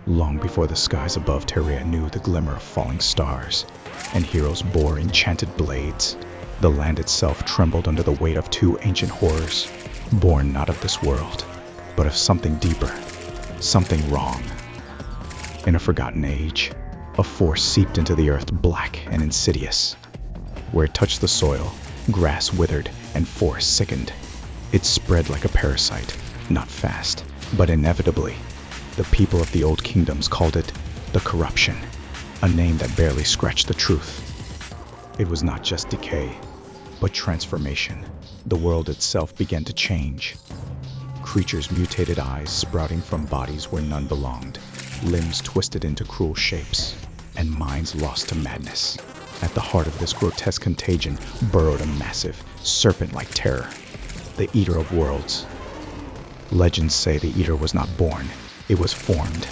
long before the skies above Terraria knew the glimmer of falling stars, and heroes bore enchanted blades. The land itself trembled under the weight of two ancient horrors, born not of this world, but of something deeper, something wrong. In a forgotten age, a force seeped into the earth, black and insidious. Where it touched the soil, grass withered and forest sickened. It spread like a parasite, not fast, but inevitably. The people of the old kingdoms called it the corruption, a name that barely scratched the truth. It was not just decay, but transformation. The world itself began to change. Creatures' mutated eyes sprouting from bodies where none belonged, limbs twisted into cruel shapes, and minds lost to madness. At the heart of this grotesque contagion burrowed a massive, serpent-like terror, the Eater of Worlds. Legends say the Eater was not born, it was formed.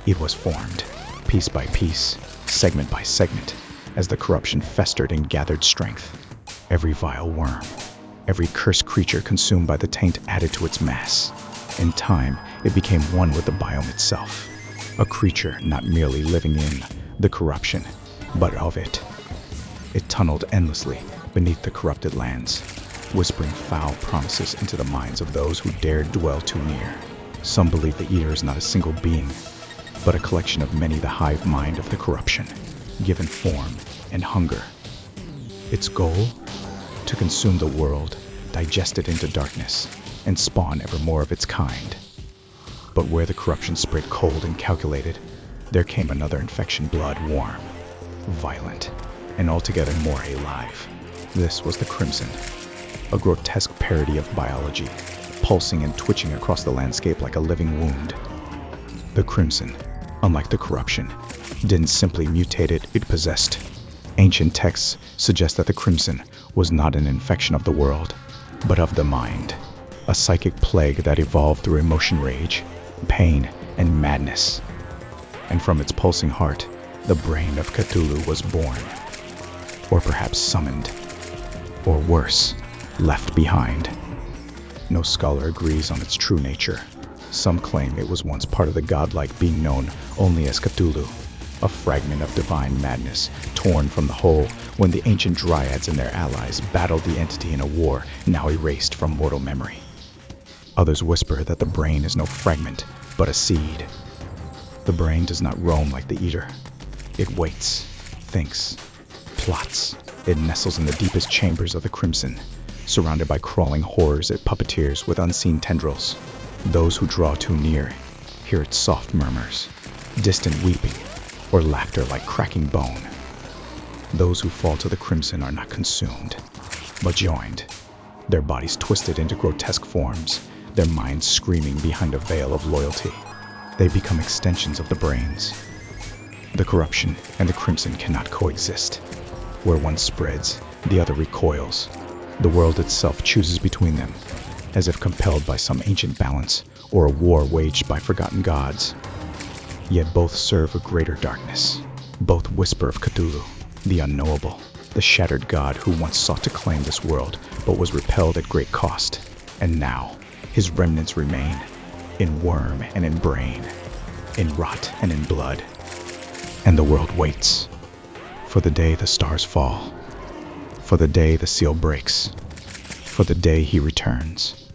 It was formed, piece by piece, segment by segment, as the corruption festered and gathered strength. Every vile worm, every cursed creature consumed by the taint added to its mass. In time, it became one with the biome itself. A creature not merely living in the corruption, but of it. It tunneled endlessly beneath the corrupted lands, whispering foul promises into the minds of those who dared dwell too near. Some believe the Eater is not a single being, but a collection of many, the hive mind of the corruption, given form and hunger. Its goal? To consume the world, digest it into darkness, and spawn ever more of its kind. But where the corruption spread cold and calculated, there came another infection, blood warm, violent, and altogether more alive. This was the Crimson, a grotesque parody of biology, pulsing and twitching across the landscape like a living wound. The Crimson, unlike the corruption, didn't simply mutate it, it possessed. Ancient texts suggest that the Crimson was not an infection of the world, but of the mind, a psychic plague that evolved through emotion, rage, pain, and madness. And from its pulsing heart, the Brain of Cthulhu was born. Or perhaps summoned. Or worse, left behind. No scholar agrees on its true nature. Some claim it was once part of the godlike being known only as Cthulhu, a fragment of divine madness torn from the whole when the ancient dryads and their allies battled the entity in a war now erased from mortal memory. Others whisper that the brain is no fragment, but a seed. The brain does not roam like the Eater. It waits, thinks, plots. It nestles in the deepest chambers of the Crimson, surrounded by crawling horrors it puppeteers with unseen tendrils. Those who draw too near hear its soft murmurs, distant weeping, or laughter like cracking bone. Those who fall to the Crimson are not consumed, but joined, their bodies twisted into grotesque forms, their minds screaming behind a veil of loyalty. They become extensions of the brains. The corruption and the Crimson cannot coexist. Where one spreads, the other recoils. The world itself chooses between them, as if compelled by some ancient balance or a war waged by forgotten gods. Yet both serve a greater darkness. Both whisper of Cthulhu, the unknowable, the shattered god who once sought to claim this world but was repelled at great cost. And now, his remnants remain, in worm and in brain, in rot and in blood. And the world waits, for the day the stars fall, for the day the seal breaks, for the day he returns.